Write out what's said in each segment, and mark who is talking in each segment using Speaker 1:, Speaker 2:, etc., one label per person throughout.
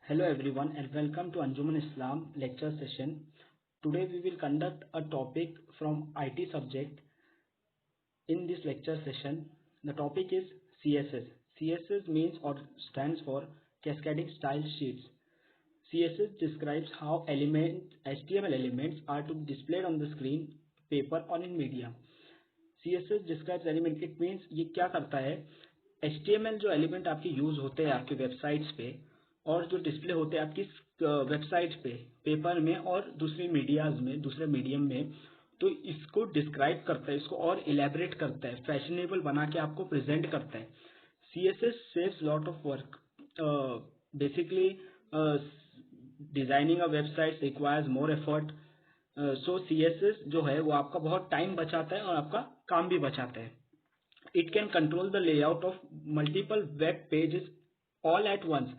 Speaker 1: Hello everyone and welcome to Anjuman Islam lecture session. Today we will conduct a topic from IT subject. In this lecture session, the topic is CSS. CSS means or stands for Cascading Style Sheets. CSS describes how HTML elements are to be displayed on the screen, paper or in media. CSS describes element. It means ये क्या करता है, HTML जो element आपके use होते हैं आपके websites पे और जो डिस्प्ले होते हैं आपकी वेबसाइट पे, पेपर में और दूसरे मीडियाज में, दूसरे मीडियम में, तो इसको डिस्क्राइब करता है, इसको और इलेबरेट करता है, फैशनेबल बना के आपको प्रेजेंट करता है. CSS saves lot of work. Basically, designing a website requires more effort. So CSS जो है वो आपका बहुत टाइम बचाता है और आपका काम भी बचाता है. It can control the layout of multiple web pages all at once.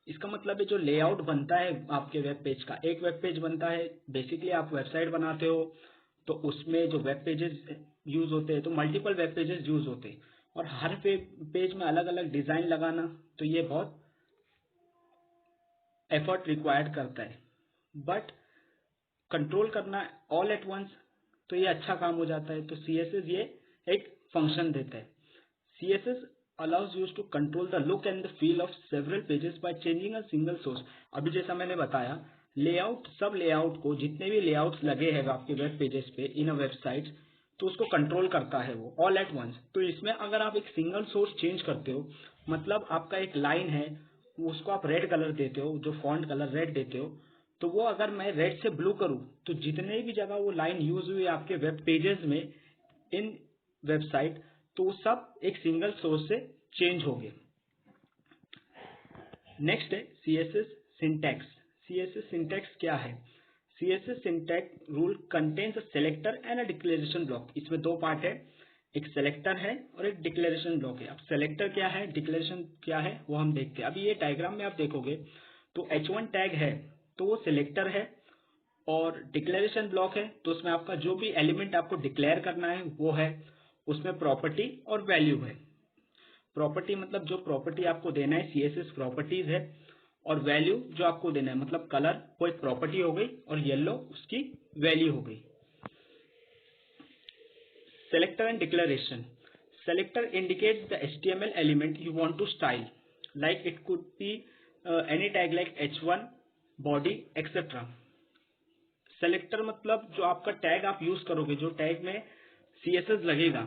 Speaker 1: इसका मतलब है जो लेआउट बनता है आपके वेब पेज का, एक वेब पेज बनता है, बेसिकली आप वेबसाइट बनाते हो तो उसमें जो वेब पेजेस यूज होते हैं तो मल्टीपल वेब पेजेस यूज होते हैं और हर पेज में अलग अलग डिजाइन लगाना, तो ये बहुत एफर्ट रिक्वायर्ड करता है. बट कंट्रोल करना ऑल एट वंस तो ये अच्छा काम हो जाता है. तो CSS ये एक फंक्शन देता है. CSS allows you to control the look and the feel of several pages by changing a single source. अभी जैसा मैंने बताया, लेआउट, सब लेआउट को, जितने भी लेआउट्स लगे हैं आपके वेब पेजेस पे इन अ वेबसाइट, तो उसको कंट्रोल करता है वो ऑल एट वंस. तो इसमें अगर आप एक सिंगल सोर्स चेंज करते हो, मतलब आपका एक लाइन है, उसको आप रेड कलर देते हो, जो फॉन्ट कलर रेड देते हो, तो वो अगर मैं रेड से ब्लू करूं तो जितने भी जगह वो लाइन यूज हुई आपके वेब पेजेस में इन वेबसाइट, तो वो सब एक सिंगल सोर्स से चेंज हो गए. नेक्स्ट है CSS सिंटैक्स. CSS सिंटैक्स क्या है? CSS syntax rule contains a selector and a declaration block. इसमें दो पार्ट है, एक सेलेक्टर है और एक डिक्लेरेशन ब्लॉक है. अब सेलेक्टर क्या है, डिक्लेरेशन क्या है, वो हम देखते हैं. अभी ये डायग्राम में आप देखोगे तो H1 टैग है तो वो सिलेक्टर है और डिक्लेरेशन ब्लॉक है तो उसमें आपका जो भी एलिमेंट आपको डिक्लेयर करना है वो है. उसमें प्रॉपर्टी और वैल्यू है. प्रॉपर्टी मतलब जो प्रॉपर्टी आपको देना है CSS प्रॉपर्टीज है, और वैल्यू जो आपको देना है मतलब कलर वो एक प्रॉपर्टी हो गई और येलो उसकी वैल्यू हो गई. Selector and declaration. Selector indicates the HTML element you want to style, like it could be any tag like H1 body etcetera. Selector मतलब जो आपका टैग आप यूज करोगे, जो टैग में CSS लगेगा,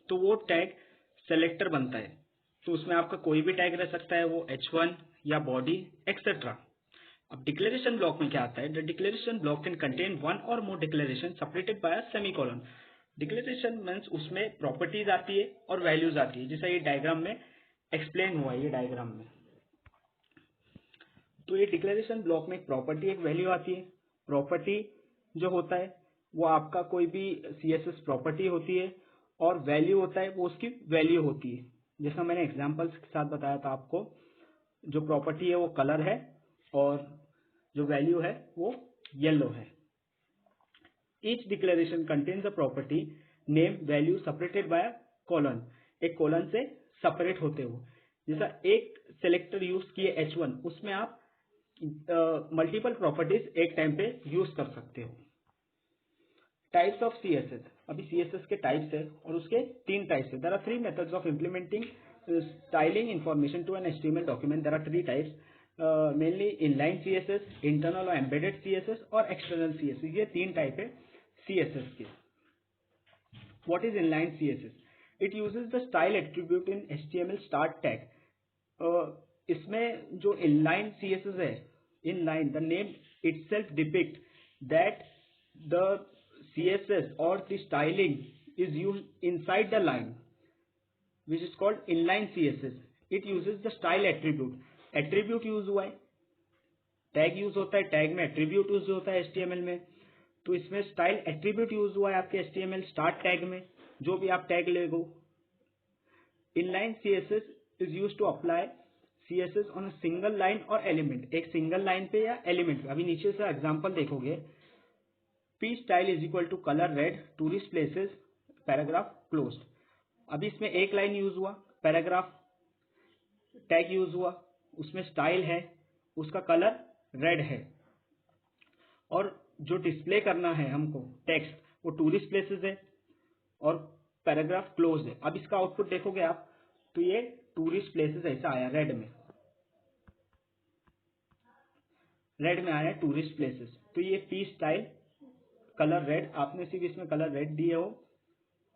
Speaker 1: तो वो टैग सेलेक्टर बनता है. तो उसमें आपका कोई भी टैग रह सकता है, वो H1 या बॉडी एक्सेट्रा. अब डिक्लेरेशन ब्लॉक में क्या आता है? The declaration block can contain one or more declaration separated by a semicolon. Declaration means उसमें प्रॉपर्टीज आती है और वैल्यूज आती है, जैसा ये डायग्राम में एक्सप्लेन हुआ है. ये डायग्राम में तो ये डिक्लेरेशन ब्लॉक में एक प्रॉपर्टी एक वैल्यू आती है. प्रॉपर्टी जो होता है वो आपका कोई भी CSS प्रॉपर्टी होती है और वैल्यू होता है वो उसकी वैल्यू होती है. जैसा मैंने एग्जांपल्स के साथ बताया था आपको, जो प्रॉपर्टी है वो कलर है और जो वैल्यू है वो येलो है. Each declaration contains a property name value separated by colon. एक कॉलन से सेपरेट होते हो. जैसा एक सेलेक्टर यूज किए H1, उसमें आप मल्टीपल प्रॉपर्टीज एक टाइम पे यूज कर सकते हो. Types of CSS. अभी CSS के टाइप्स है और उसके तीन टाइप्स है. There are three methods of implementing styling information to an HTML document. There are three types, mainly inline CSS, internal और एम्बेडेड CSS और एक्सटर्नल CSS. ये तीन टाइप है CSS के. What is inline CSS? It uses the style attribute in HTML start tag. इसमें जो inline CSS है, inline, the name itself depict that the CSS or the styling is used inside the line, which is called inline CSS. It uses the style attribute. Attribute use हुआ है, tag use होता है, tag में attribute use होता है HTML में. तो इसमें स्टाइल एट्रीब्यूट यूज हुआ है आपके HTML स्टार्ट टैग में, जो भी आप टैग लेगो. Inline CSS is use to apply CSS on a single line और एलिमेंट. एक सिंगल लाइन पे या एलिमेंट पे. अभी नीचे से एग्जांपल देखोगे, P style is equal to colour red, tourist places, paragraph closed. अभी इसमें एक लाइन यूज हुआ, पैराग्राफ टैग यूज हुआ, उसमें स्टाइल है, उसका कलर रेड है। और जो डिस्प्ले करना है हमको टेक्स्ट, वो टूरिस्ट प्लेसेस है और पैराग्राफ क्लोज है। अब इसका आउटपुट देखोगे आप तो ये टूरिस्ट प्लेसेस ऐसा आया रेड में आया टूरिस्ट प्लेसेस। तो ये पी स्टाइल कलर रेड, आपने सिर्फ इसमें कलर रेड दिए हो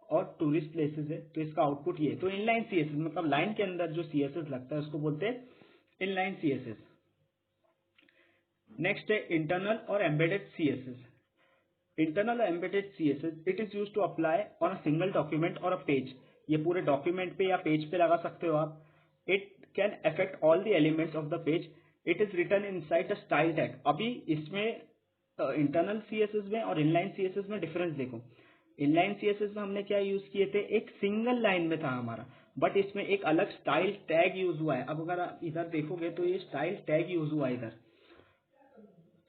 Speaker 1: और टूरिस्ट प्लेसेस है, तो इसका आउटपुट ये। तो इनलाइन सीएसएस मतलब लाइन के अंदर जो सीएसएस लगता है उसको बोलते हैं इनलाइन सीएसएस। नेक्स्ट है इंटरनल और एम्बेडेड सीएसएस। इंटरनल और embedded CSS, it is used to apply on a single document और अ पेज। ये पूरे डॉक्यूमेंट पे या पेज पे लगा सकते हो आप। It can affect all the elements of the page. It is written inside the style tag. अभी इसमें इंटरनल सीएसएस में और इनलाइन सीएसएस में डिफरेंस देखो। इनलाइन सीएसएस में हमने क्या यूज किए थे, एक सिंगल लाइन में था हमारा, बट इसमें एक अलग स्टाइल टैग यूज हुआ है। अब अगर आप इधर देखोगे तो ये स्टाइल टैग यूज हुआ है इधर।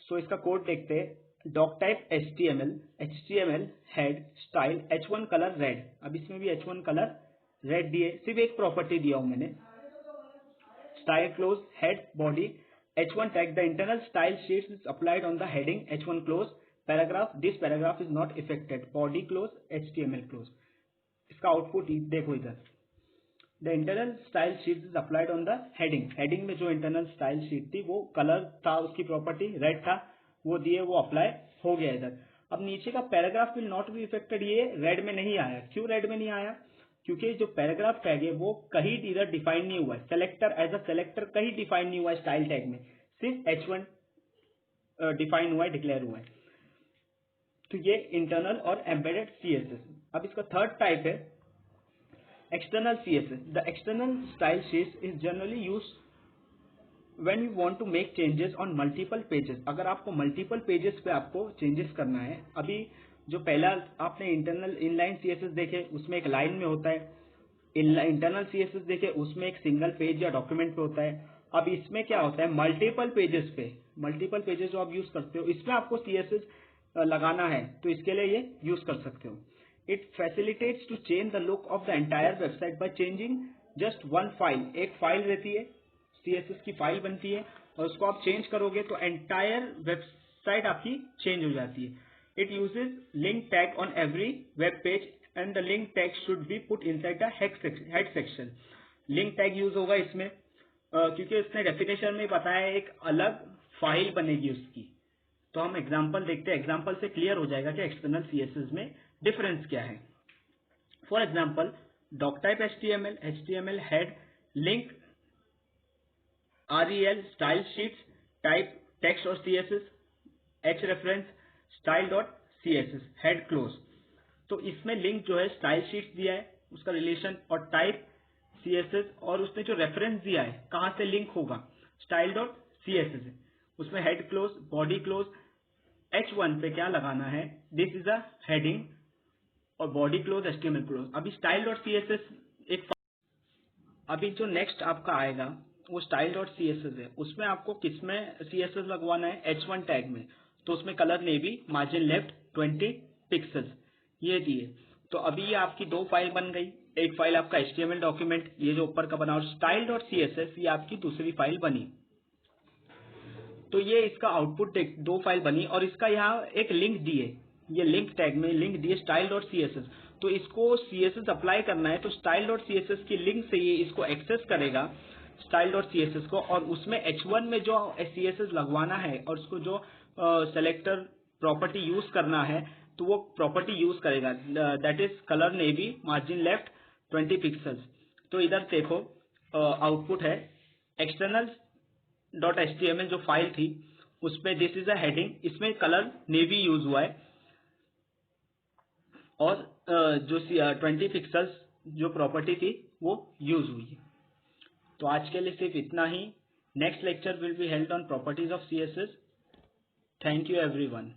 Speaker 1: सो इसका कोड देखते हैं। Doc type HTML head style H1 colour red. अब इसमें भी H1 कलर रेड दिए, सिर्फ एक प्रॉपर्टी दिया हूं मैंने। Style close head body H1 tag, the internal style sheet is applied on the heading H1 close paragraph, this paragraph is not affected, body close HTML close. इसका output देखो इधर। The internal style sheet is applied on the heading. Heading में जो internal style sheet थी वो colour था, उसकी property red था, वो दिए, वो अप्लाई हो गया इधर। अब नीचे का paragraph will not be affected, ये रेड में नहीं आया। क्यों रेड में नहीं आया? क्योंकि जो पैराग्राफ टैग है वो कहीं इधर डिफाइन नहीं हुआ है। सेलेक्टर एज अ सेलेक्टर कहीं डिफाइन नहीं हुआ है स्टाइल टैग में, सिर्फ H1 डिफाइन हुआ है, डिक्लेयर हुआ है। तो ये इंटरनल और एम्बेडेड सीएसएस। अब इसका थर्ड टाइप है external CSS. The external style sheets is generally used when you want to make changes on multiple pages. अगर आपको multiple pages पे आपको changes करना है। अभी जो पहला आपने इंटरनल इनलाइन CSS देखे उसमें एक लाइन में होता है, इंटरनल CSS देखे उसमें एक सिंगल पेज या डॉक्यूमेंट पे होता है। अब इसमें क्या होता है, मल्टीपल पेजेस जो आप यूज करते हो, इसमें आपको CSS लगाना है तो इसके लिए ये यूज कर सकते हो। It facilitates to change the look of the entire website by changing just one file. एक फाइल रहती है, CSS की फाइल बनती है और उसको आप चेंज करोगे तो एंटायर वेबसाइट आपकी चेंज हो जाती है। It uses link tag on every web page and the link tag should be put inside the head section. Link tag use होगा इसमें क्योंकि उसने डेफिनेशन में बताया एक अलग फाइल बनेगी उसकी। तो हम एग्जाम्पल देखते हैं, एग्जाम्पल से क्लियर हो जाएगा कि एक्सटर्नल सीएसएस में डिफरेंस क्या है। For example doc type HTML head link REL style sheets type text और CSS H reference style dot CSS head close. तो इसमें लिंक जो है स्टाइल शीट्स दिया है उसका रिलेशन और टाइप CSS और उसने जो रेफरेंस दिया है कहां से लिंक होगा स्टाइल डॉट CSS है। उसमें head close body close H1 पे क्या लगाना है, दिस इज अ हेडिंग और बॉडी क्लोज HTML क्लोज। अभी स्टाइल डॉट CSS एक अभी जो नेक्स्ट आपका आएगा वो स्टाइल डॉट CSS है। उसमें आपको किसमें CSS लगवाना है, H1 टैग में। तो उसमें colour navy, margin left 20 pixels ये दिए। तो अभी ये आपकी दो फाइल बन गई, एक फाइल आपका HTML डॉक्यूमेंट ये जो ऊपर का बना और स्टाइल डॉट CSS ये आपकी दूसरी फाइल बनी। तो ये इसका आउटपुट दो फाइल बनी और इसका यहाँ एक लिंक दिए, ये लिंक टैग में लिंक दिए स्टाइल डॉट CSS। तो इसको CSS अप्लाई करना है तो स्टाइल डॉट CSS की लिंक से ये इसको एक्सेस करेगा स्टाइल डॉट CSS को और उसमें H1 में जो CSS लगवाना है और उसको जो सेलेक्टर प्रॉपर्टी यूज करना है तो वो प्रॉपर्टी यूज करेगा, that is colour navy margin left 20 pixels. तो इधर देखो आउटपुट है एक्सटर्नल डॉट HTML जो फाइल थी उसमें दिस इज अ हेडिंग, इसमें कलर नेवी यूज हुआ है और जो 20 पिक्सल्स जो प्रॉपर्टी थी वो यूज हुई है। तो आज के लिए सिर्फ इतना ही। Next lecture will be held on properties of CSS। Thank you everyone.